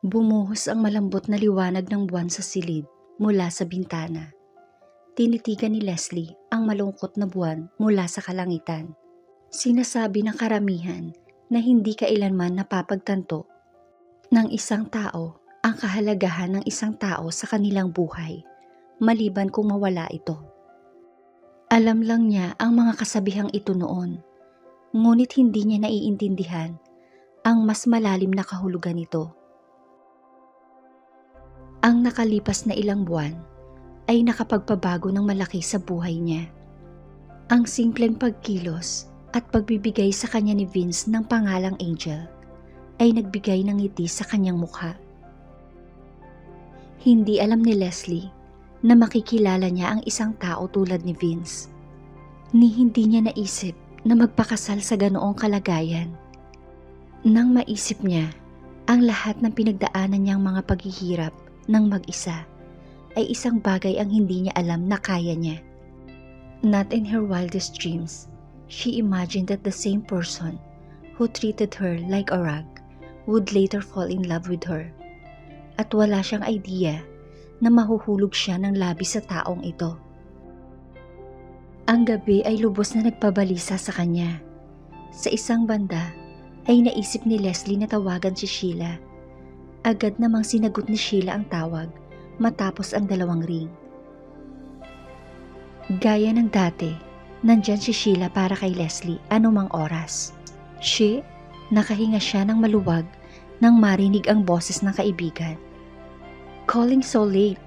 Bumuhos ang malambot na liwanag ng buwan sa silid mula sa bintana. Tinitigan ni Leslie ang malungkot na buwan mula sa kalangitan. Sinasabi ng karamihan na hindi kailanman napapagtanto ng isang tao ang kahalagahan ng isang tao sa kanilang buhay, maliban kung mawala ito. Alam lang niya ang mga kasabihang ito noon, ngunit hindi niya naiintindihan ang mas malalim na kahulugan nito. Ang nakalipas na ilang buwan ay nakapagpabago ng malaki sa buhay niya. Ang simpleng pagkilos at pagbibigay sa kanya ni Vince ng pangalang Angel ay nagbigay ng ngiti sa kanyang mukha. Hindi alam ni Leslie na makikilala niya ang isang tao tulad ni Vince. Ni hindi niya naisip na magpakasal sa ganoong kalagayan. Nang maisip niya ang lahat ng pinagdaanan niyang mga paghihirap ng mag-isa, ay isang bagay ang hindi niya alam na kaya niya. Not in her wildest dreams, she imagined that the same person who treated her like a rag would later fall in love with her. At wala siyang idea na mahuhulog siya ng labis sa taong ito. Ang gabi ay lubos na nagpabalisa sa kanya. Sa isang banda ay naisip ni Leslie na tawagan si Sheila. Agad namang sinagot ni Sheila ang tawag matapos ang 2 ring. Gaya ng dati, nandyan si Sheila para kay Leslie anumang oras. Nakahinga siya ng maluwag nang marinig ang boses ng kaibigan. Calling so late.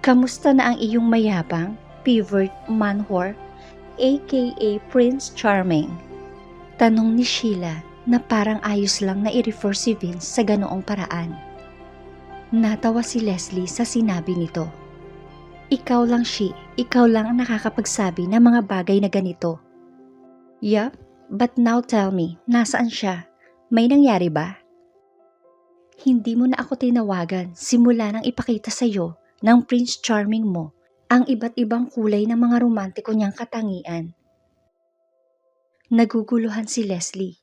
Kamusta na ang iyong mayabang, pivot manhor, aka Prince Charming? Tanong ni Sheila na parang ayos lang na i-refer si Vince sa ganoong paraan. Natawa si Leslie sa sinabi nito. Ikaw lang ang nakakapagsabi ng mga bagay na ganito. Yup, but now tell me, nasaan siya? May nangyari ba? Hindi mo na ako tinawagan simula nang ipakita sa'yo ng Prince Charming mo ang iba't ibang kulay ng mga romantiko niyang katangian. Naguguluhan si Leslie.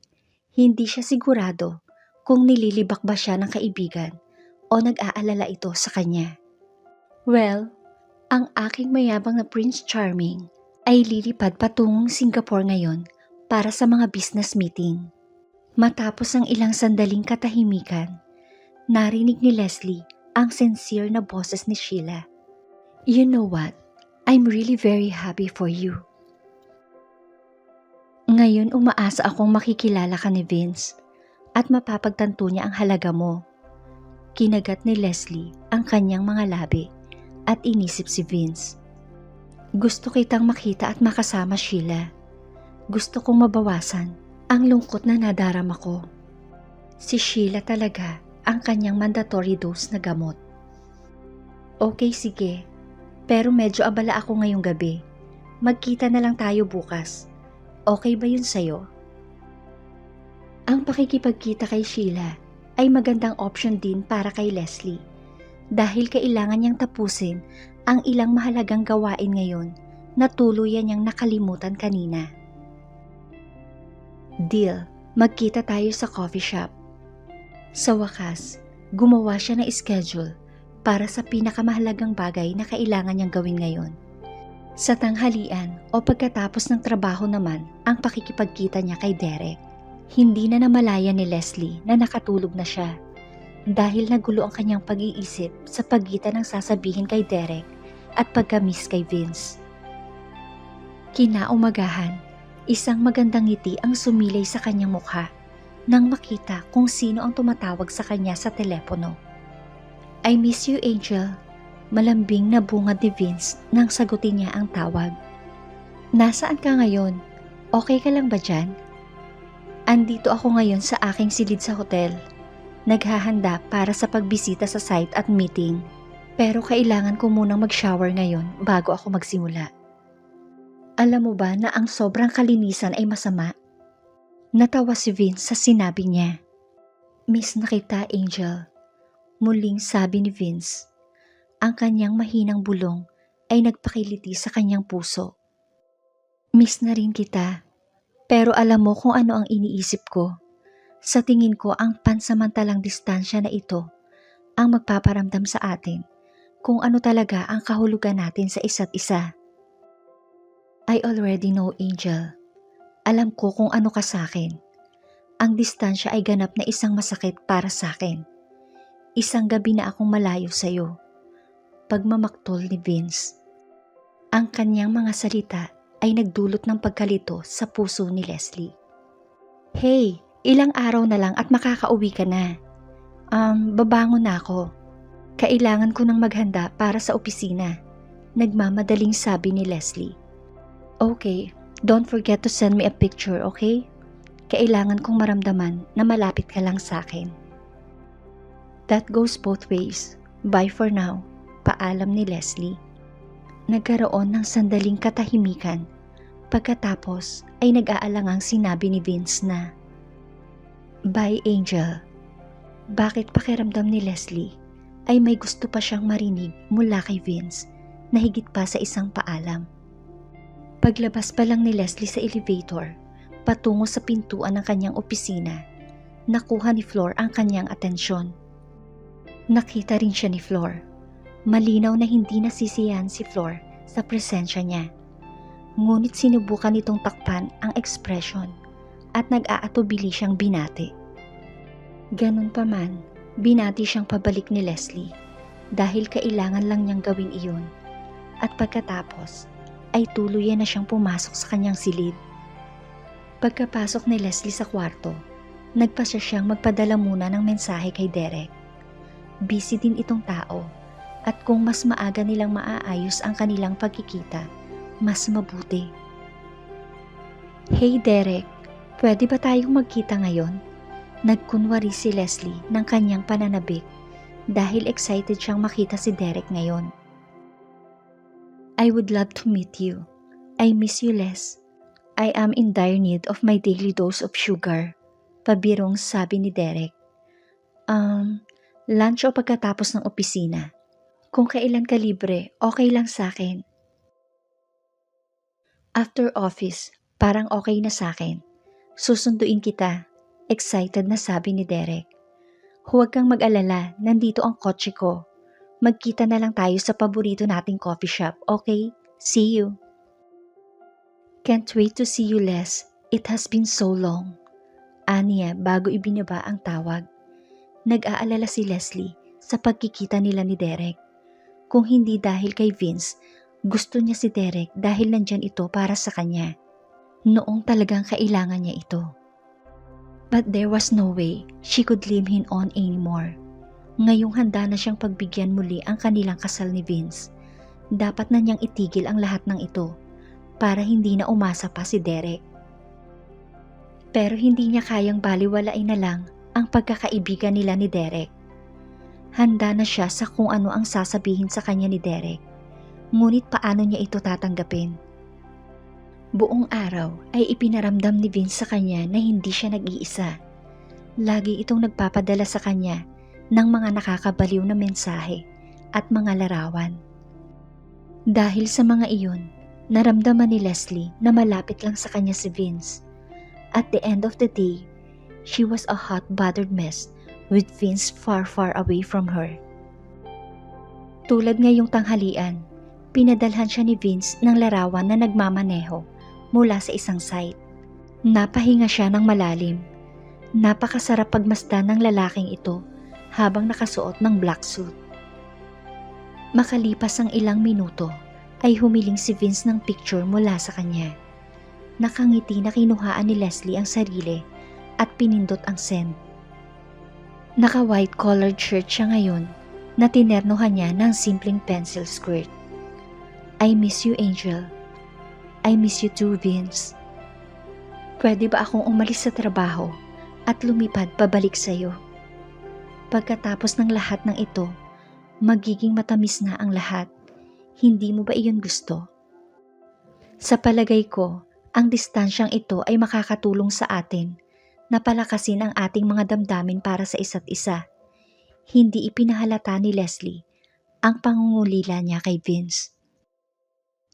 Hindi siya sigurado kung nililibak ba siya ng kaibigan o nag-aalala ito sa kanya. Well, ang aking mayabang na Prince Charming ay lilipad patungong Singapore ngayon para sa mga business meeting. Matapos ang ilang sandaling katahimikan, narinig ni Leslie ang sincere na boses ni Sheila. You know what? I'm really very happy for you. Ngayon umaasa akong makikilala ka ni Vince at mapapagtanto niya ang halaga mo. Kinagat ni Leslie ang kanyang mga labi at inisip si Vince. Gusto kitang makita at makasama, Sheila. Gusto kong mabawasan ang lungkot na nadarama ko. Si Sheila talaga ang kanyang mandatory dose na gamot. Okay, sige. Pero medyo abala ako ngayong gabi. Magkita na lang tayo bukas. Okay ba yun sa'yo? Ang pakikipagkita kay Sheila ay magandang option din para kay Leslie dahil kailangan niyang tapusin ang ilang mahalagang gawain ngayon na tuluyan niyang nakalimutan kanina. Deal, magkita tayo sa coffee shop. Sa wakas, gumawa siya ng schedule para sa pinakamahalagang bagay na kailangan niyang gawin ngayon. Sa tanghalian o pagkatapos ng trabaho naman ang pakikipagkita niya kay Derek. Hindi na namalayan ni Leslie na nakatulog na siya dahil nagulo ang kanyang pag-iisip sa pagitan ng sasabihin kay Derek at pagka-miss kay Vince. Kinaumagahan, isang magandang ngiti ang sumilay sa kanyang mukha nang makita kung sino ang tumatawag sa kanya sa telepono. I miss you, Angel. Malambing na bungad ni Vince nang sagutin niya ang tawag. Nasaan ka ngayon? Okay ka lang ba dyan? Andito ako ngayon sa aking silid sa hotel. Naghahanda para sa pagbisita sa site at meeting. Pero kailangan ko munang mag-shower ngayon bago ako magsimula. Alam mo ba na ang sobrang kalinisan ay masama? Natawa si Vince sa sinabi niya. Miss na kita, Angel. Muling sabi ni Vince. Ang kanyang mahinang bulong ay nagpakiliti sa kanyang puso. Miss na rin kita, pero alam mo kung ano ang iniisip ko. Sa tingin ko ang pansamantalang distansya na ito ang magpaparamdam sa atin kung ano talaga ang kahulugan natin sa isa't isa. I already know, Angel. Alam ko kung ano ka sa akin. Ang distansya ay ganap na isang masakit para sa akin. Isang gabi na akong malayo sa'yo. Pagmamaktol ni Vince. Ang kanyang mga salita ay nagdulot ng pagkalito sa puso ni Leslie. Hey, ilang araw na lang at makakauwi ka na. Babangon na ako. Kailangan ko nang maghanda para sa opisina. Nagmamadaling sabi ni Leslie. Okay, don't forget to send me a picture, okay? Kailangan kong maramdaman na malapit ka lang sa akin. That goes both ways. Bye for now. Paalam ni Leslie. Nagkaroon ng sandaling katahimikan. Pagkatapos ay nag-aalangang sinabi ni Vince na, Bye, Angel. Bakit pakiramdam ni Leslie ay may gusto pa siyang marinig mula kay Vince na higit pa sa isang paalam. Paglabas pa lang ni Leslie sa elevator, patungo sa pintuan ng kanyang opisina, nakuha ni Flor ang kanyang atensyon. Nakita rin siya ni Flor. Malinaw na hindi nasisiyahan si Flor sa presensya niya. Ngunit sinubukan itong takpan ang ekspresyon at nag-aatubili siyang binati. Ganun pa man, binati siyang pabalik ni Leslie dahil kailangan lang niyang gawin iyon at pagkatapos ay tuluyan na siyang pumasok sa kanyang silid. Pagkapasok ni Leslie sa kwarto, nagpasya siyang magpadala muna ng mensahe kay Derek. Busy din itong tao at kung mas maaga nilang maaayos ang kanilang pagkikita, mas mabuti. Hey Derek, pwede ba tayong magkita ngayon? Nagkunwari si Leslie ng kanyang pananabik dahil excited siyang makita si Derek ngayon. I would love to meet you. I miss you, Les. I am in dire need of my daily dose of sugar. Pabirong sabi ni Derek. Lunch o pagkatapos ng opisina? Kung kailan ka libre, okay lang sa akin. After office, parang okay na sa akin. Susunduin kita. Excited na sabi ni Derek. Huwag kang mag-alala, nandito ang kotse ko. Magkita na lang tayo sa paborito nating coffee shop, okay? See you. Can't wait to see you, Les. It has been so long. Aniya bago ibinaba ang tawag. Nag-aalala si Leslie sa pagkikita nila ni Derek. Kung hindi dahil kay Vince, gusto niya si Derek dahil nandyan ito para sa kanya. Noong talagang kailangan niya ito. But there was no way she could leave him on anymore. Ngayong handa na siyang pagbigyan muli ang kanilang kasal ni Vince. Dapat na niyang itigil ang lahat ng ito para hindi na umasa pa si Derek. Pero hindi niya kayang baliwalain na lang ang pagkakaibigan nila ni Derek. Handa na siya sa kung ano ang sasabihin sa kanya ni Derek. Ngunit paano niya ito tatanggapin? Buong araw ay ipinaramdam ni Vince sa kanya na hindi siya nag-iisa. Lagi itong nagpapadala sa kanya ng mga nakakabaliw na mensahe at mga larawan. Dahil sa mga iyon, naramdaman ni Leslie na malapit lang sa kanya si Vince. At the end of the day, she was a hot battered mess with Vince far far away from her. Tulad ngayong tanghalian, pinadalhan siya ni Vince ng larawan na nagmamaneho mula sa isang site. Napahinga siya ng malalim. Napakasarap pagmasdan ng lalaking ito habang nakasuot ng black suit. Makalipas ang ilang minuto ay humiling si Vince ng picture mula sa kanya. Nakangiti na kinuhaan ni Leslie ang sarili at pinindot ang send. Naka-white collared shirt siya ngayon na tinernohan niya ng simpleng pencil skirt. I miss you, Angel. I miss you too, Vince. Pwede ba akong umalis sa trabaho at lumipad pabalik sa'yo? Pagkatapos ng lahat ng ito, magiging matamis na ang lahat. Hindi mo ba iyon gusto? Sa palagay ko, ang distansyang ito ay makakatulong sa atin na palakasin ang ating mga damdamin para sa isa't isa. Hindi ipinahalata ni Leslie ang pangungulila niya kay Vince.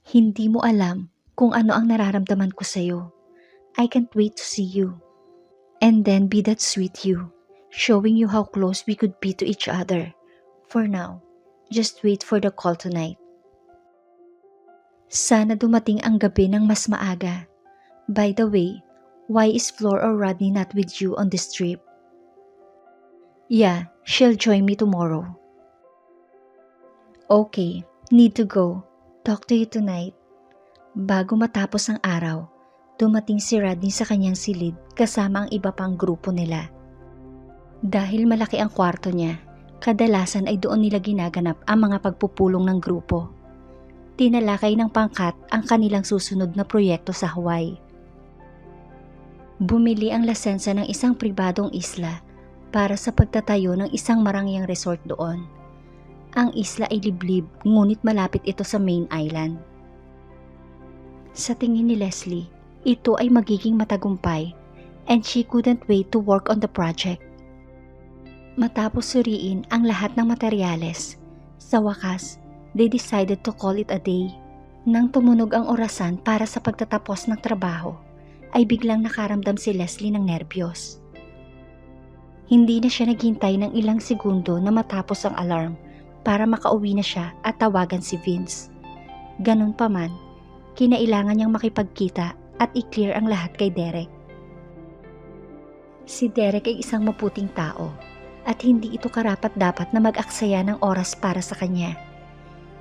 Hindi mo alam kung ano ang nararamdaman ko sa'yo. I can't wait to see you. And then be that sweet you, showing you how close we could be to each other For now, just wait for the call tonight. Sana dumating ang gabi ng mas maaga. By the way, why is Flor or Rodney not with you on this trip? Yeah, she'll join me tomorrow. Okay, need to go. Talk to you tonight. Bago matapos ang araw, dumating si Rodney sa kanyang silid kasama ang iba pang grupo nila. Dahil malaki ang kwarto niya, kadalasan ay doon nila ginaganap ang mga pagpupulong ng grupo. Tinalakay ng pangkat ang kanilang susunod na proyekto sa Hawaii. Bumili ang lasensa ng isang pribadong isla para sa pagtatayo ng isang marangyang resort doon. Ang isla ay liblib ngunit malapit ito sa main island. Sa tingin ni Leslie, ito ay magiging matagumpay and she couldn't wait to work on the project. Matapos suriin ang lahat ng materyales, sa wakas, they decided to call it a day. Nang tumunog ang orasan para sa pagtatapos ng trabaho, ay biglang nakaramdam si Leslie ng nerbiyos. Hindi na siya naghintay ng ilang segundo na matapos ang alarm para makauwi na siya at tawagan si Vince. Ganun pa man, kinailangan niyang makipagkita at i-clear ang lahat kay Derek. Si Derek ay isang maputing tao at hindi ito karapat-dapat na mag-aksaya ng oras para sa kanya.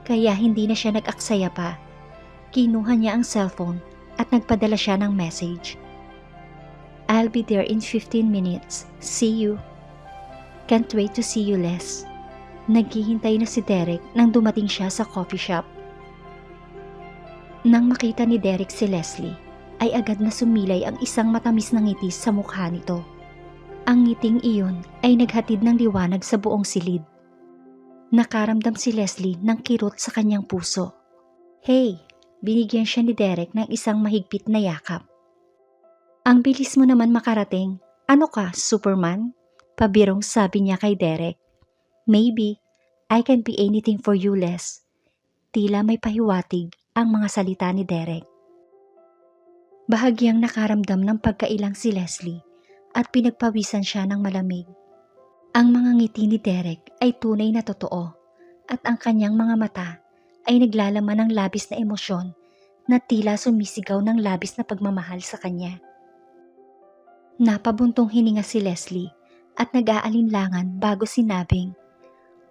Kaya hindi na siya nag-aksaya pa. Kinuha niya ang cellphone at nagpadala siya ng message. I'll be there in 15 minutes. See you. Can't wait to see you, Les. Naghihintay na si Derek nang dumating siya sa coffee shop. Nang makita ni Derek si Leslie, ay agad na sumilay ang isang matamis na ngiti sa mukha nito. Ang ngiting iyon ay naghatid ng liwanag sa buong silid. Nakaramdam si Leslie ng kirot sa kanyang puso. Hey! Binigyan siya ni Derek ng isang mahigpit na yakap. Ang bilis mo naman makarating. Ano ka, Superman? Pabirong sabi niya kay Derek. Maybe, I can be anything for you, Les. Tila may pahiwatig ang mga salita ni Derek. Bahagyang nakaramdam ng pagkailang si Leslie at pinagpawisan siya ng malamig. Ang mga ngiti ni Derek ay tunay na totoo at ang kanyang mga mata ay naglalaman ng labis na emosyon na tila sumisigaw ng labis na pagmamahal sa kanya. Napabuntong hininga si Leslie at nag-aalinlangan bago sinabing,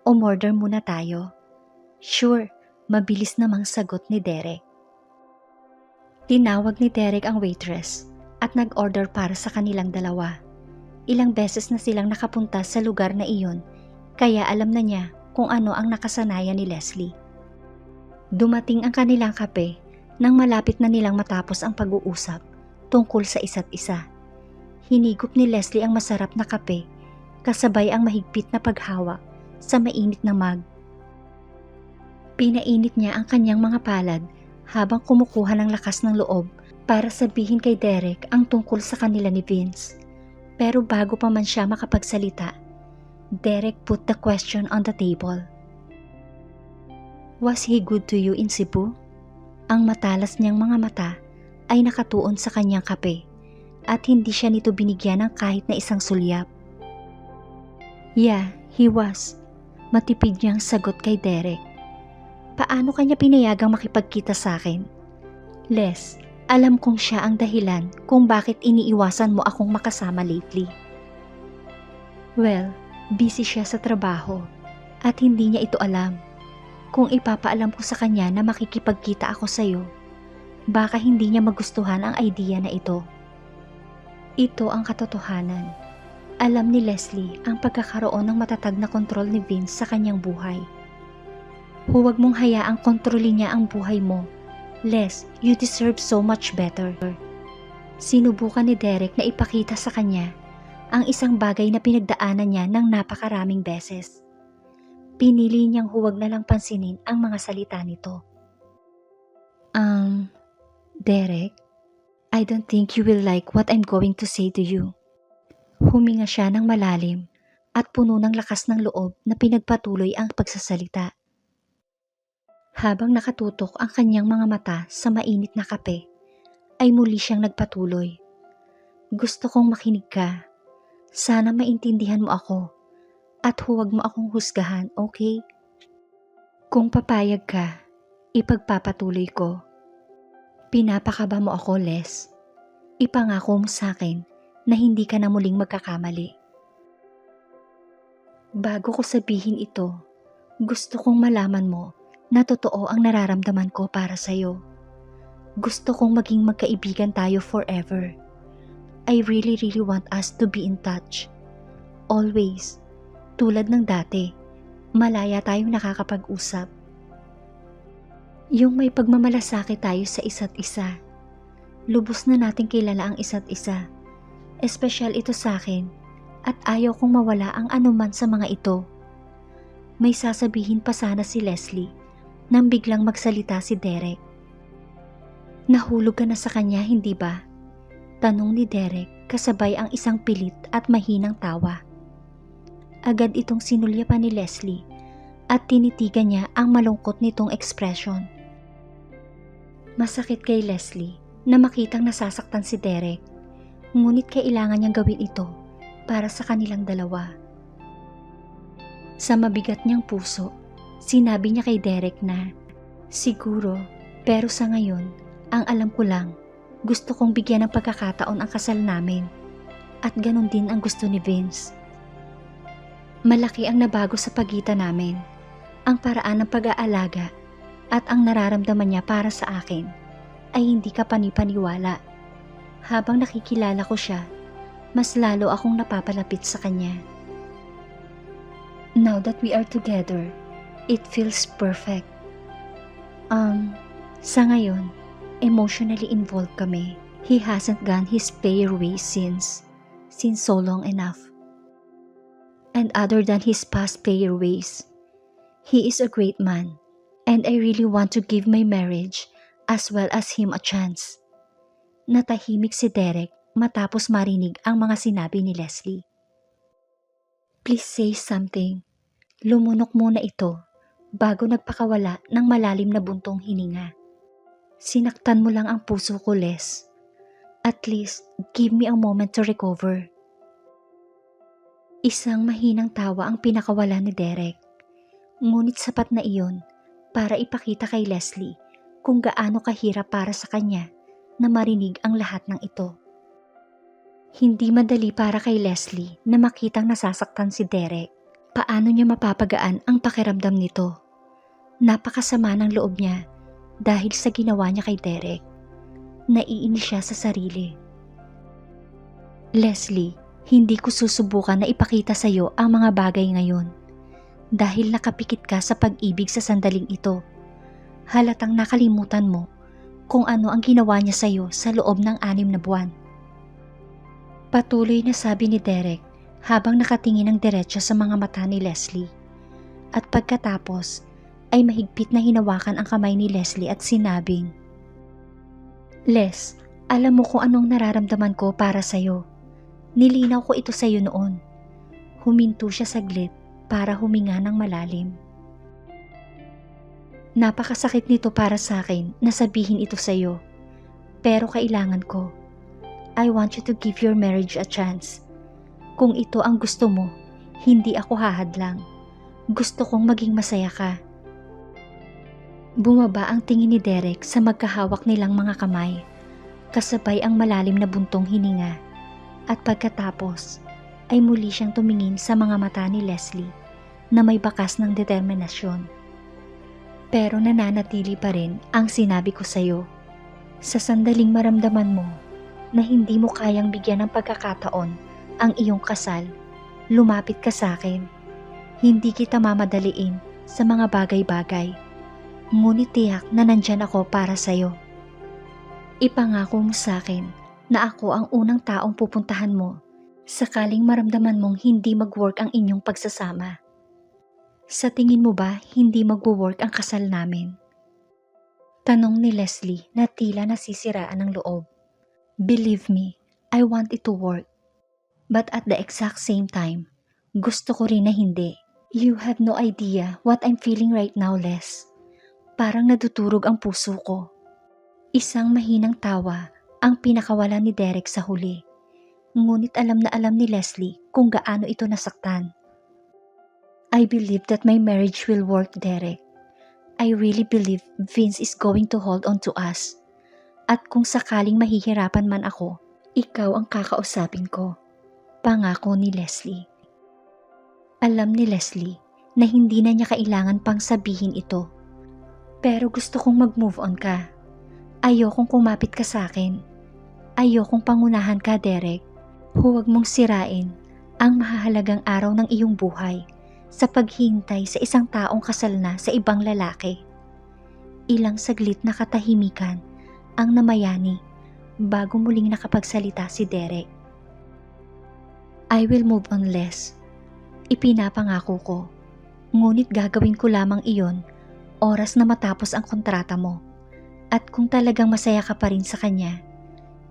"Umorder muna tayo." Sure, mabilis namang sagot ni Derek. Tinawag ni Derek ang waitress at nag-order para sa kanilang dalawa. Ilang beses na silang nakapunta sa lugar na iyon kaya alam na niya kung ano ang nakasanayan ni Leslie. Dumating ang kanilang kape nang malapit na nilang matapos ang pag-uusap tungkol sa isa't isa. Hinigop ni Leslie ang masarap na kape kasabay ang mahigpit na paghawak sa mainit na mug. Pinainit niya ang kanyang mga palad habang kumukuha ng lakas ng loob para sabihin kay Derek ang tungkol sa kanila ni Vince. Pero bago pa man siya makapagsalita, Derek put the question on the table. Was he good to you in Cebu? Ang matalas niyang mga mata ay nakatuon sa kanyang kape at hindi siya nito binigyan ng kahit na isang sulyap. Yeah, he was. Matipid niyang sagot kay Derek. Paano kanya pinayagang makipagkita sa akin? Les, alam kong siya ang dahilan kung bakit iniiwasan mo akong makasama lately. Well, busy siya sa trabaho at hindi niya ito alam. Kung ipapaalam ko sa kanya na makikipagkita ako sa'yo, baka hindi niya magustuhan ang idea na ito. Ito ang katotohanan. Alam ni Leslie ang pagkakaroon ng matatag na kontrol ni Vince sa kanyang buhay. Huwag mong hayaang kontrolin niya ang buhay mo. Les, you deserve so much better. Sinubukan ni Derek na ipakita sa kanya ang isang bagay na pinagdaanan niya ng napakaraming beses. Pinili niyang huwag na lang pansinin ang mga salita nito. Derek, I don't think you will like what I'm going to say to you. Huminga siya ng malalim at puno ng lakas ng loob na pinagpatuloy ang pagsasalita. Habang nakatutok ang kanyang mga mata sa mainit na kape, ay muli siyang nagpatuloy. Gusto kong makinig ka. Sana maintindihan mo ako. At huwag mo akong husgahan, okay? Kung papayag ka, ipagpapatuloy ko. Pinapakaba mo ako, Les. Ipangako mo sa akin na hindi ka na muling magkakamali. Bago ko sabihin ito, gusto kong malaman mo na totoo ang nararamdaman ko para sa'yo. Gusto kong maging magkaibigan tayo forever. I really want us to be in touch. Always. Tulad ng dati, malaya tayong nakakapag-usap. Yung may pagmamalasakit tayo sa isa't isa. Lubos na nating kilala ang isa't isa. Espesyal ito sa akin at ayaw kong mawala ang anuman sa mga ito. May sasabihin pa sana si Leslie nang biglang magsalita si Derek. Nahulog ka na sa kanya, hindi ba? Tanong ni Derek kasabay ang isang pilit at mahinang tawa. Agad itong sinulyapan ni Leslie at tinitigan niya ang malungkot nitong ekspresyon. Masakit kay Leslie na makitang nasasaktan si Derek, ngunit kailangan niyang gawin ito para sa kanilang dalawa. Sa mabigat niyang puso, sinabi niya kay Derek na, siguro, pero sa ngayon, ang alam ko lang, gusto kong bigyan ng pagkakataon ang kasal namin at ganun din ang gusto ni Vince. Malaki ang nabago sa pagitan namin, ang paraan ng pag-aalaga at ang nararamdaman niya para sa akin ay hindi ka panipaniwala. Habang nakikilala ko siya, mas lalo akong napapalapit sa kanya. Now that we are together, it feels perfect. Sa ngayon, emotionally involved kami. He hasn't gone his player ways since so long enough. And other than his past player ways, he is a great man, and I really want to give my marriage as well as him a chance. Natahimik si Derek matapos marinig ang mga sinabi ni Leslie. Please say something. Lumunok muna ito bago nagpakawala ng malalim na buntong hininga. Sinaktan mo lang ang puso ko, Les. At least, give me a moment to recover. Isang mahinang tawa ang pinakawala ni Derek. Ngunit sapat na iyon para ipakita kay Leslie kung gaano kahirap para sa kanya na marinig ang lahat ng ito. Hindi madali para kay Leslie na makitang nasasaktan si Derek. Paano niya mapapagaan ang pakiramdam nito? Napakasama ng loob niya dahil sa ginawa niya kay Derek. Naiinis siya sa sarili. Leslie, hindi ko susubukan na ipakita sa iyo ang mga bagay ngayon dahil nakapikit ka sa pag-ibig sa sandaling ito. Halatang nakalimutan mo kung ano ang ginawa niya sa iyo sa loob ng 6 na buwan. Patuloy na sabi ni Derek habang nakatingin ng diretso sa mga mata ni Leslie. At pagkatapos ay mahigpit na hinawakan ang kamay ni Leslie at sinabing, Les, alam mo kung anong nararamdaman ko para sa iyo. Nilinaw ko ito sa iyo noon. Huminto siya saglit para huminga ng malalim. Napakasakit nito para sa akin na sabihin ito sa iyo. Pero kailangan ko. I want you to give your marriage a chance. Kung ito ang gusto mo, hindi ako hahadlang. Gusto kong maging masaya ka. Bumaba ang tingin ni Derek sa magkahawak nilang mga kamay, kasabay ang malalim na buntong hininga. At pagkatapos, ay muli siyang tumingin sa mga mata ni Leslie na may bakas ng determinasyon. Pero nananatili pa rin ang sinabi ko sa iyo. Sa sandaling maramdaman mo na hindi mo kayang bigyan ng pagkakataon ang iyong kasal, lumapit ka sa akin. Hindi kita mamadaliin sa mga bagay-bagay. Ngunit tiyak na nandyan ako para sa iyo. Ipangako mo sa akin na ako ang unang taong pupuntahan mo sakaling maramdaman mong hindi mag-work ang inyong pagsasama. Sa tingin mo ba hindi mag-work ang kasal namin? Tanong ni Leslie na tila nasisiraan ng loob. Believe me, I want it to work. But at the exact same time, gusto ko rin na hindi. You have no idea what I'm feeling right now, Les. Parang nadudurog ang puso ko. Isang mahinang tawa ang pinakawala ni Derek sa huli. Ngunit alam na alam ni Leslie kung gaano ito nasaktan. I believe that my marriage will work, Derek. I really believe Vince is going to hold on to us. At kung sakaling mahihirapan man ako, ikaw ang kakausapin ko. Pangako ni Leslie. Alam ni Leslie na hindi na niya kailangan pang sabihin ito. Pero gusto kong mag-move on ka. Ayokong kumapit ka sa akin. Ayokong pangunahan ka, Derek. Huwag mong sirain ang mahahalagang araw ng iyong buhay sa paghihintay sa isang taong kasal na sa ibang lalaki. Ilang saglit na katahimikan ang namayani bago muling nakapagsalita si Derek. I will move on, Les. Ipinapangako ko. Ngunit gagawin ko lamang iyon oras na matapos ang kontrata mo. At kung talagang masaya ka pa rin sa kanya,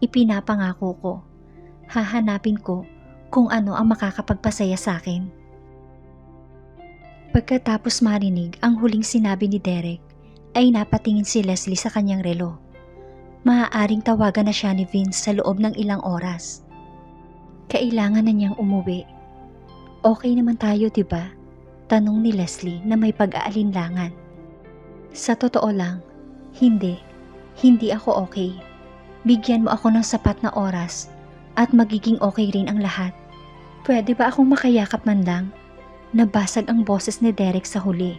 ipinapangako ko, hahanapin ko kung ano ang makakapagpasaya sa akin. Pagkatapos marinig ang huling sinabi ni Derek, ay napatingin si Leslie sa kanyang relo. Maaaring tawagan na siya ni Vince sa loob ng ilang oras. Kailangan na niyang umuwi. Okay naman tayo, diba? Tanong ni Leslie na may pag-aalinlangan. Sa totoo lang, hindi ako okay. Bigyan mo ako ng sapat na oras at magiging okay rin ang lahat. Pwede ba akong makayakap man lang? Nabasag ang boses ni Derek sa huli.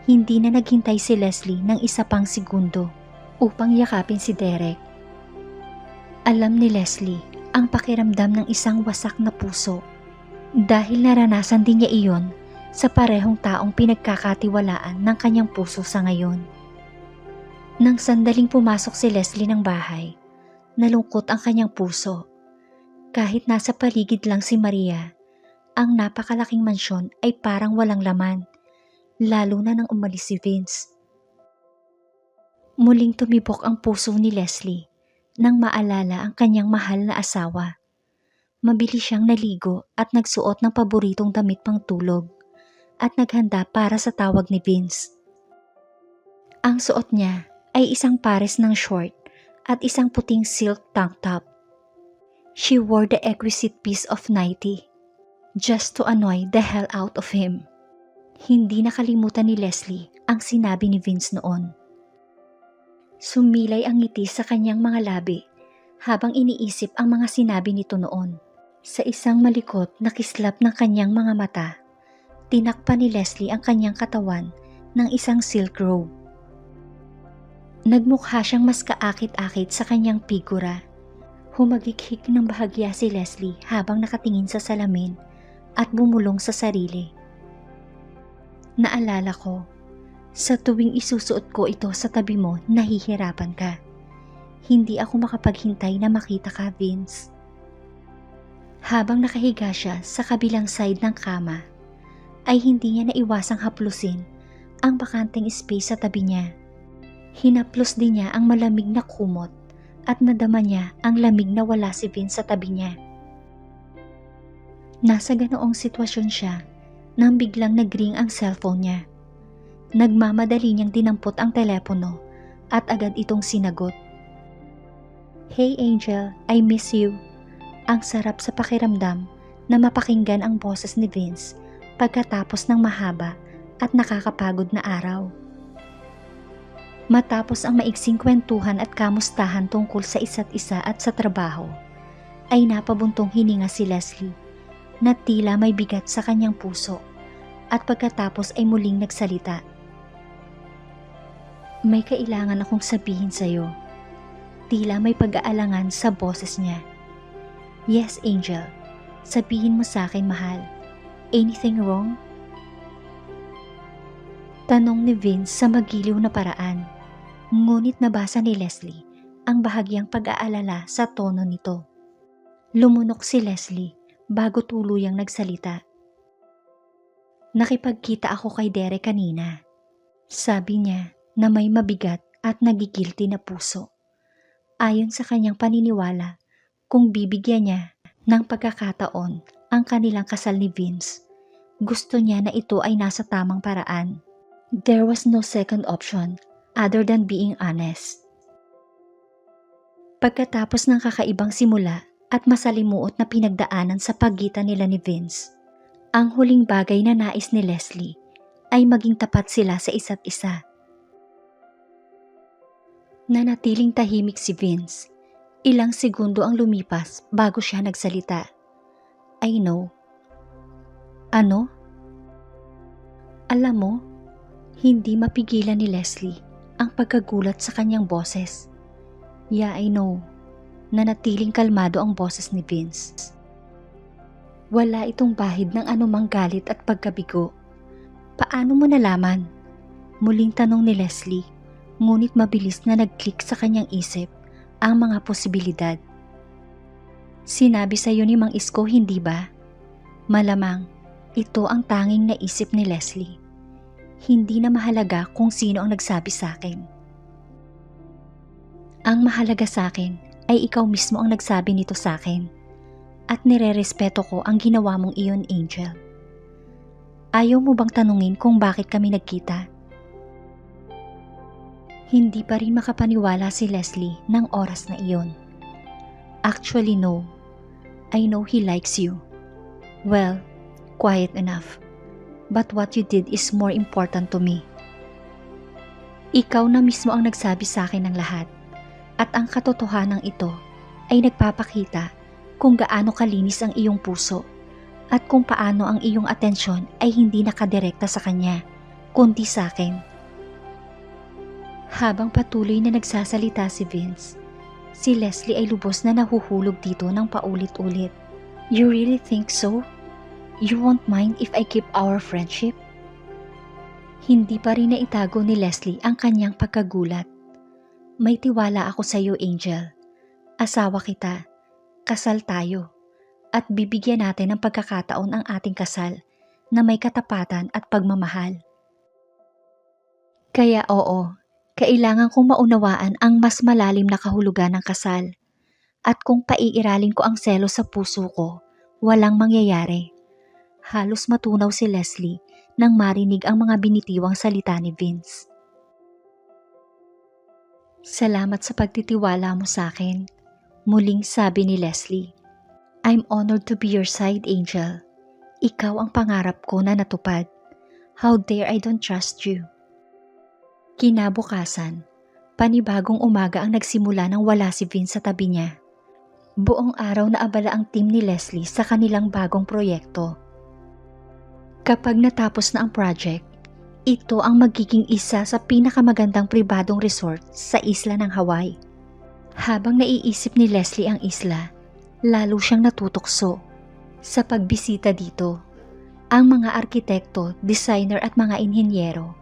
Hindi na naghintay si Leslie ng isa pang segundo upang yakapin si Derek. Alam ni Leslie ang pakiramdam ng isang wasak na puso dahil naranasan din niya iyon sa parehong taong pinagkakatiwalaan ng kanyang puso sa ngayon. Nang sandaling pumasok si Leslie ng bahay, nalungkot ang kanyang puso. Kahit nasa paligid lang si Maria, ang napakalaking mansyon ay parang walang laman, lalo na nang umalis si Vince. Muling tumibok ang puso ni Leslie nang maalala ang kanyang mahal na asawa. Mabilis siyang naligo at nagsuot ng paboritong damit pang tulog at naghanda para sa tawag ni Vince. Ang suot niya ay isang pares ng short at isang puting silk tank top. She wore the exquisite piece of nightie just to annoy the hell out of him. Hindi nakalimutan ni Leslie ang sinabi ni Vince noon. Sumilay ang ngiti sa kanyang mga labi habang iniisip ang mga sinabi nito noon. Sa isang malikot na kislap ng kanyang mga mata, tinakpan ni Leslie ang kanyang katawan ng isang silk robe. Nagmukha siyang mas kaakit-akit sa kanyang figura. Humagikhik ng bahagya si Leslie habang nakatingin sa salamin at bumulong sa sarili. Naalala ko, sa tuwing isusuot ko ito sa tabi mo, nahihirapan ka. Hindi ako makapaghintay na makita ka, Vince. Habang nakahiga siya sa kabilang side ng kama, ay hindi niya naiwasang haplusin ang bakanteng space sa tabi niya. Hinaplos din niya ang malamig na kumot at nadama niya ang lamig na wala si Vince sa tabi niya. Nasa ganoong sitwasyon siya nang biglang nag-ring ang cellphone niya. Nagmamadali niyang dinampot ang telepono at agad itong sinagot. Hey Angel, I miss you. Ang sarap sa pakiramdam na mapakinggan ang boses ni Vince pagkatapos ng mahaba at nakakapagod na araw. Matapos ang maiksing kwentuhan at kamustahan tungkol sa isa't isa at sa trabaho, ay napabuntong hininga si Leslie na tila may bigat sa kanyang puso at pagkatapos ay muling nagsalita. May kailangan akong sabihin sa'yo. Tila may pag-aalangan sa boses niya. Yes, Angel. Sabihin mo sa akin, mahal. Anything wrong? Tanong ni Vince sa magiliw na paraan. Ngunit nabasa ni Leslie ang bahagyang pag-aalala sa tono nito. Lumunok si Leslie bago tuluyang nagsalita. Nakipagkita ako kay Derek kanina. Sabi niya na may mabigat at nagigilty na puso. Ayon sa kanyang paniniwala, kung bibigyan niya ng pagkakataon ang kanilang kasal ni Vince, gusto niya na ito ay nasa tamang paraan. There was no second option other than being honest. Pagkatapos ng kakaibang simula at masalimuot na pinagdaanan sa pagitan nila ni Vince, Ang huling bagay na nais ni Leslie ay maging tapat sila sa isa't isa. Nanatiling tahimik si Vince. Ilang segundo ang lumipas bago siya nagsalita. I know. Ano? Alam mo, hindi mapigilan ni Leslie ang pagkagulat sa kanyang boses. Yeah, I know. Nanatiling kalmado ang boses ni Vince. Wala itong bahid ng anumang galit at pagkabigo. Paano mo nalaman? Muling tanong ni Leslie, ngunit mabilis na nag-click sa kanyang isip ang mga posibilidad. Sinabi sa iyo ni Mang Isko, hindi ba? Malamang, ito ang tanging naisip ni Leslie. Hindi na mahalaga kung sino ang nagsabi sa akin. Ang mahalaga sa akin ay ikaw mismo ang nagsabi nito sa akin. At nire-respeto ko ang ginawa mong iyon, Angel. Ayaw mo bang tanungin kung bakit kami nagkita? Hindi pa rin makapaniwala si Leslie ng oras na iyon. Actually, no. I know he likes you. Well, quiet enough. But what you did is more important to me. Ikaw na mismo ang nagsabi sa akin ng lahat. At ang katotohanan ito ay nagpapakita kung gaano kalinis ang iyong puso at kung paano ang iyong atensyon ay hindi nakadirekta sa kanya, kundi sa akin. Habang patuloy na nagsasalita si Vince, si Leslie ay lubos na nahuhulog dito ng paulit-ulit. You really think so? You won't mind if I keep our friendship? Hindi pa rin naitago ni Leslie ang kanyang pagkagulat. May tiwala ako sa iyo, Angel. Asawa kita. Kasal tayo. At bibigyan natin ng pagkakataon ang ating kasal na may katapatan at pagmamahal. Kaya oo, kailangan kong maunawaan ang mas malalim na kahulugan ng kasal. At kung paiiralin ko ang selo sa puso ko, walang mangyayari. Halos matunaw si Leslie nang marinig ang mga binitiwang salita ni Vince. Salamat sa pagtitiwala mo sa akin, muling sabi ni Leslie. I'm honored to be your side, Angel. Ikaw ang pangarap ko na natupad. How dare I don't trust you? Kinabukasan, panibagong umaga ang nagsimula nang wala si Vince sa tabi niya. Buong araw na abala ang team ni Leslie sa kanilang bagong proyekto. Kapag natapos na ang project, ito ang magiging isa sa pinakamagandang pribadong resort sa isla ng Hawaii. Habang naiisip ni Leslie ang isla, lalo siyang natutokso. Sa pagbisita dito, ang mga arkitekto, designer at mga inhinyero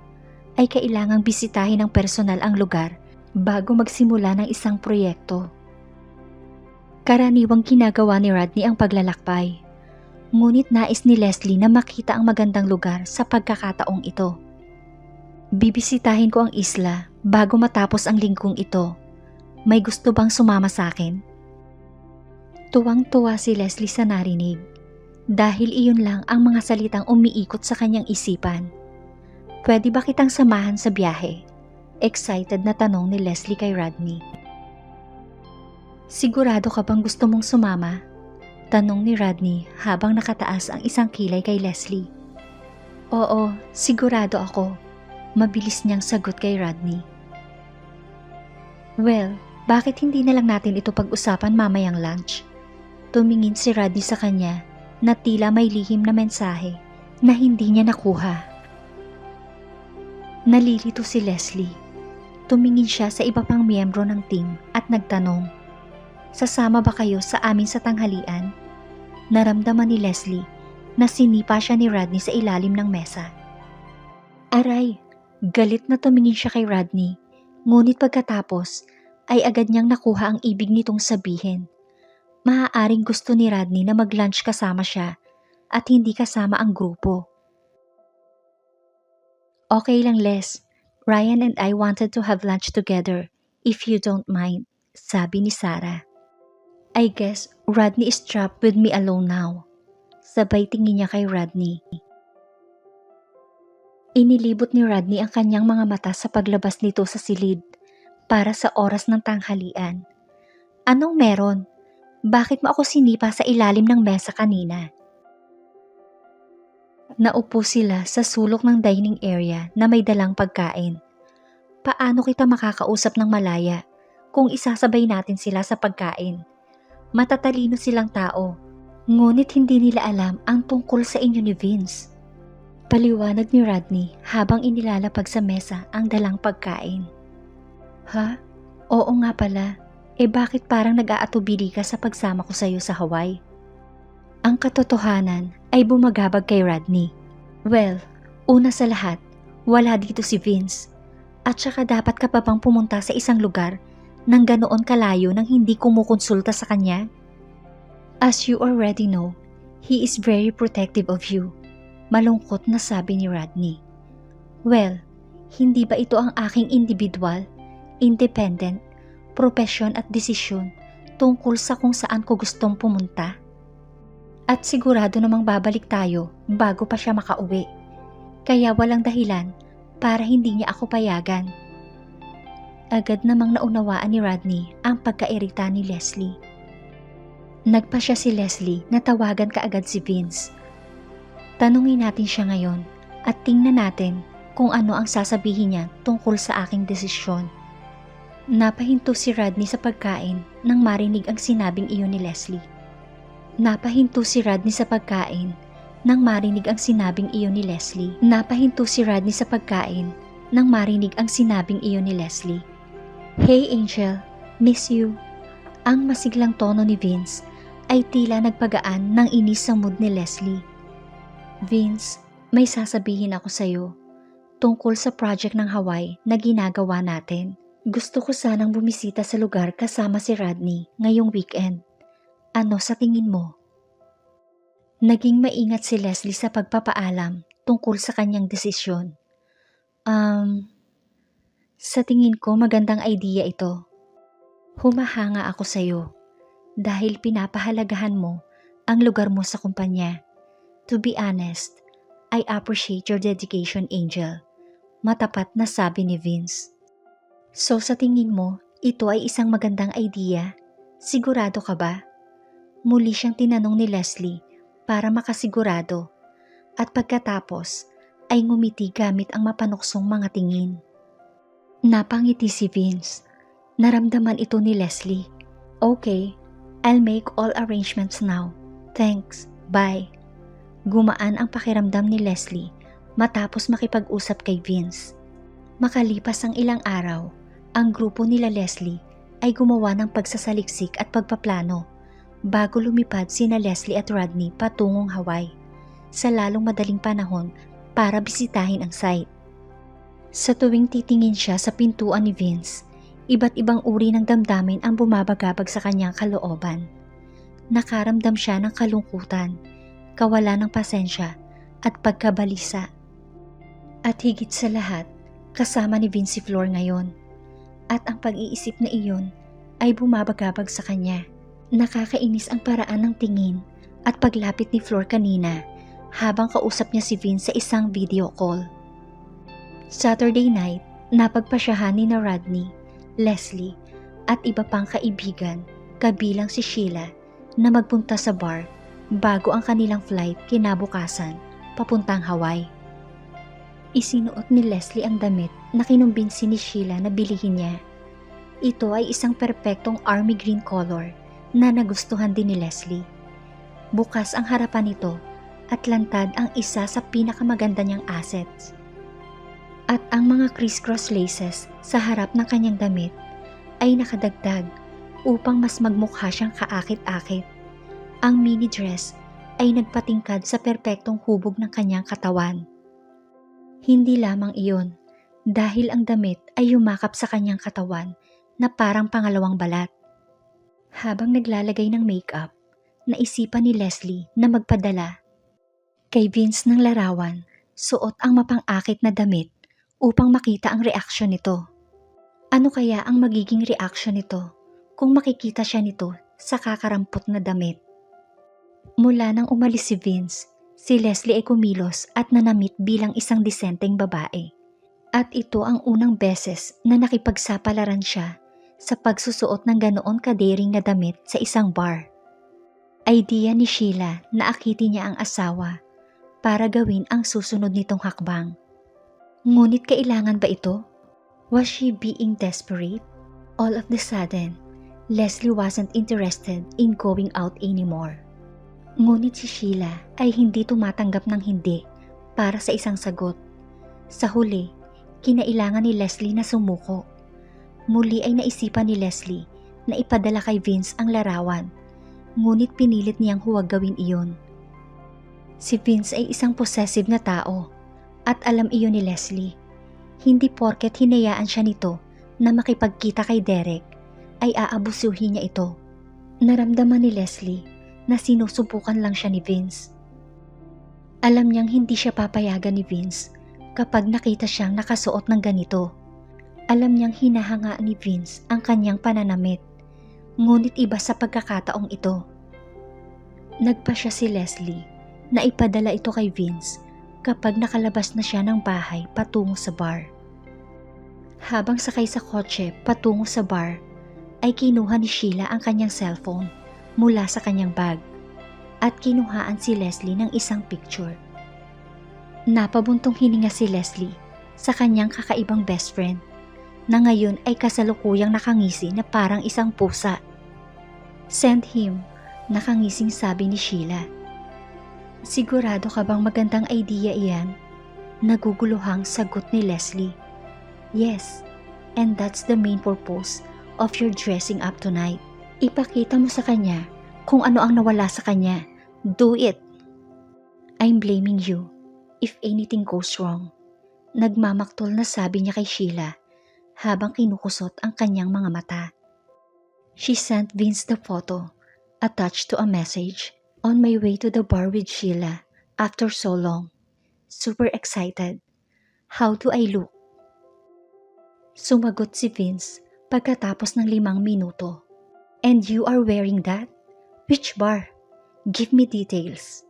ay kailangang bisitahin ng personal ang lugar bago magsimula ng isang proyekto. Karaniwang ginagawa ni Rodney ang paglalakbay, ngunit nais ni Leslie na makita ang magandang lugar sa pagkakataong ito. Bibisitahin ko ang isla bago matapos ang linggong ito. May gusto bang sumama sa akin? Tuwang-tuwa si Leslie sa narinig dahil iyon lang ang mga salitang umiikot sa kanyang isipan. Pwede ba kitang samahan sa biyahe? Excited na tanong ni Leslie kay Rodney. Sigurado ka bang gusto mong sumama? Tanong ni Rodney habang nakataas ang isang kilay kay Leslie. Oo, sigurado ako. Mabilis niyang sagot kay Rodney. Well, bakit hindi na lang natin ito pag-usapan mamayang lunch? Tumingin si Rodney sa kanya na tila may lihim na mensahe na hindi niya nakuha. Nalilito si Leslie. Tumingin siya sa iba pang miyembro ng team at nagtanong, sasama ba kayo sa amin sa tanghalian? Naramdaman ni Leslie na sinipa siya ni Rodney sa ilalim ng mesa. Aray! Galit na tumingin siya kay Rodney, ngunit pagkatapos ay agad niyang nakuha ang ibig nitong sabihin. Maaaring gusto ni Rodney na mag-lunch kasama siya at hindi kasama ang grupo. Okay lang, Les. Ryan and I wanted to have lunch together, if you don't mind, sabi ni Sarah. I guess Rodney is trapped with me alone now. Sabay tingin niya kay Rodney. Inilibot ni Rodney ang kanyang mga mata sa paglabas nito sa silid para sa oras ng tanghalian. Anong meron? Bakit mo ako sinipa sa ilalim ng mesa kanina? Naupo sila sa sulok ng dining area na may dalang pagkain. Paano kita makakausap ng malaya kung isasabay natin sila sa pagkain? Matatalino silang tao, ngunit hindi nila alam ang tungkol sa inyo ni Vince. Paliwanag ni Rodney habang inilalapag sa mesa ang dalang pagkain. Ha? Oo nga pala. Bakit parang nag-aatubili ka sa pagsama ko sa iyo sa Hawaii? Ang katotohanan ay bumagabag kay Rodney. Well, una sa lahat, wala dito si Vince. At saka dapat ka pa bang pumunta sa isang lugar nang ganoon kalayo nang hindi kumukonsulta sa kanya? As you already know, he is very protective of you. Malungkot na sabi ni Rodney. Well, hindi ba ito ang aking individual, independent, propesyon at desisyon tungkol sa kung saan ko gustong pumunta? At sigurado namang babalik tayo bago pa siya makauwi. Kaya walang dahilan para hindi niya ako payagan. Agad namang naunawaan ni Rodney ang pagkairita ni Leslie. Nagpa siya si Leslie na tawagan kaagad si Vince. Tanungin natin siya ngayon at tingnan natin kung ano ang sasabihin niya tungkol sa aking desisyon. Napahinto si Rodney sa pagkain nang marinig ang sinabing iyon ni Leslie. Napahinto si Rodney sa pagkain nang marinig ang sinabing iyon ni Leslie. Napahinto si Rodney sa pagkain nang marinig ang sinabing iyon ni Leslie. Hey Angel, miss you. Ang masiglang tono ni Vince ay tila nagpagaan ng inis sa mood ni Leslie. Vince, may sasabihin ako sa iyo tungkol sa project ng Hawaii na ginagawa natin. Gusto ko sanang bumisita sa lugar kasama si Rodney ngayong weekend. Ano sa tingin mo? Naging maingat si Leslie sa pagpapaalam tungkol sa kanyang desisyon. Sa tingin ko magandang idea ito. Humahanga ako sa iyo dahil pinapahalagahan mo ang lugar mo sa kumpanya. To be honest, I appreciate your dedication, Angel. Matapat na sabi ni Vince. So sa tingin mo, ito ay isang magandang idea? Sigurado ka ba? Muli siyang tinanong ni Leslie para makasigurado at pagkatapos ay ngumiti gamit ang mapanuksong mga tingin. Napangiti si Vince. Naramdaman ito ni Leslie. Okay, I'll make all arrangements now. Thanks, bye. Gumaan ang pakiramdam ni Leslie matapos makipag-usap kay Vince. Makalipas ang ilang araw, ang grupo nila Leslie ay gumawa ng pagsasaliksik at pagpaplano bago lumipad sina Leslie at Rodney patungong Hawaii sa lalong madaling panahon para bisitahin ang site. Sa tuwing titingin siya sa pintuan ni Vince, iba't ibang uri ng damdamin ang bumabagabag sa kanyang kalooban. Nakaramdam siya ng kalungkutan, kawalan ng pasensya at pagkabalisa. At higit sa lahat, kasama ni Vince si Flor ngayon. At ang pag-iisip na iyon ay bumabagabag sa kanya. Nakakainis ang paraan ng tingin at paglapit ni Flor kanina habang kausap niya si Vince sa isang video call. Saturday night, napagpasyahan ni na Rodney, Leslie at iba pang kaibigan kabilang si Sheila na magpunta sa bar bago ang kanilang flight kinabukasan papuntang Hawaii. Isinuot ni Leslie ang damit na kinumbinsi ni Sheila na bilihin niya. Ito ay isang perpektong army green color na nagustuhan din ni Leslie. Bukas ang harapan nito at lantad ang isa sa pinakamaganda niyang assets. At ang mga crisscross laces sa harap ng kanyang damit ay nakadagdag upang mas magmukha siyang kaakit-akit. Ang mini dress ay nagpatingkad sa perpektong hubog ng kanyang katawan. Hindi lamang iyon, dahil ang damit ay yumakap sa kanyang katawan na parang pangalawang balat. Habang naglalagay ng makeup, naisipan ni Leslie na magpadala kay Vince ng larawan, suot ang mapang-akit na damit upang makita ang reaksyon nito. Ano kaya ang magiging reaksyon nito kung makikita siya nito sa kakarampot na damit? Mula nang umalis si Vince, si Leslie ay kumilos at nanamit bilang isang disenteng babae. At ito ang unang beses na nakipagsapalaran siya sa pagsusuot ng ganoon kadering na damit sa isang bar. Idea ni Sheila na akitin niya ang asawa para gawin ang susunod nitong hakbang. Ngunit kailangan ba ito? Was she being desperate? All of the sudden, Leslie wasn't interested in going out anymore. Ngunit si Sheila ay hindi tumatanggap ng hindi para sa isang sagot. Sa huli, kinailangan ni Leslie na sumuko. Muli ay naisipan ni Leslie na ipadala kay Vince ang larawan, ngunit pinilit niyang huwag gawin iyon. Si Vince ay isang possessive na tao at alam iyon ni Leslie. Hindi porket hinayaan siya nito na makipagkita kay Derek ay aabusuhin niya ito. Naramdaman ni Leslie na sinusubukan lang siya ni Vince. Alam niyang hindi siya papayagan ni Vince kapag nakita siyang nakasuot ng ganito. Alam niyang hinahanga ni Vince ang kanyang pananamit, ngunit iba sa pagkakataong ito. Nagpasya si Leslie na ipadala ito kay Vince kapag nakalabas na siya ng bahay patungo sa bar. Habang sakay sa kotse patungo sa bar, ay kinuha ni Sheila ang kanyang cellphone mula sa kanyang bag at kinuhaan si Leslie ng isang picture. Napabuntong hininga si Leslie sa kanyang kakaibang best friend na ngayon ay kasalukuyang nakangisi na parang isang pusa. Send him, nakangising sabi ni Sheila. Sigurado ka bang magandang idea iyan? Naguguluhang sagot ni Leslie. Yes, and that's the main purpose of your dressing up tonight. Ipakita mo sa kanya kung ano ang nawala sa kanya. Do it! I'm blaming you if anything goes wrong. Nagmamaktol na sabi niya kay Sheila habang kinukusot ang kanyang mga mata. She sent Vince the photo attached to a message. On my way to the bar with Sheila after so long. Super excited. How do I look? Sumagot si Vince pagkatapos ng 5 minuto. And you are wearing that? Which bar? Give me details.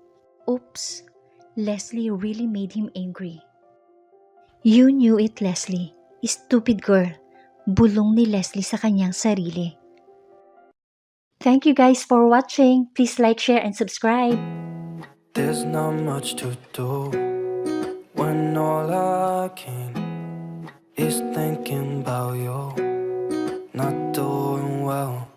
Oops, Leslie really made him angry. You knew it, Leslie. Stupid girl. Bulong ni Leslie sa kanyang sarili. Thank you guys for watching. Please like, share, and subscribe. There's not much to do when all I can is thinking about you not doing well.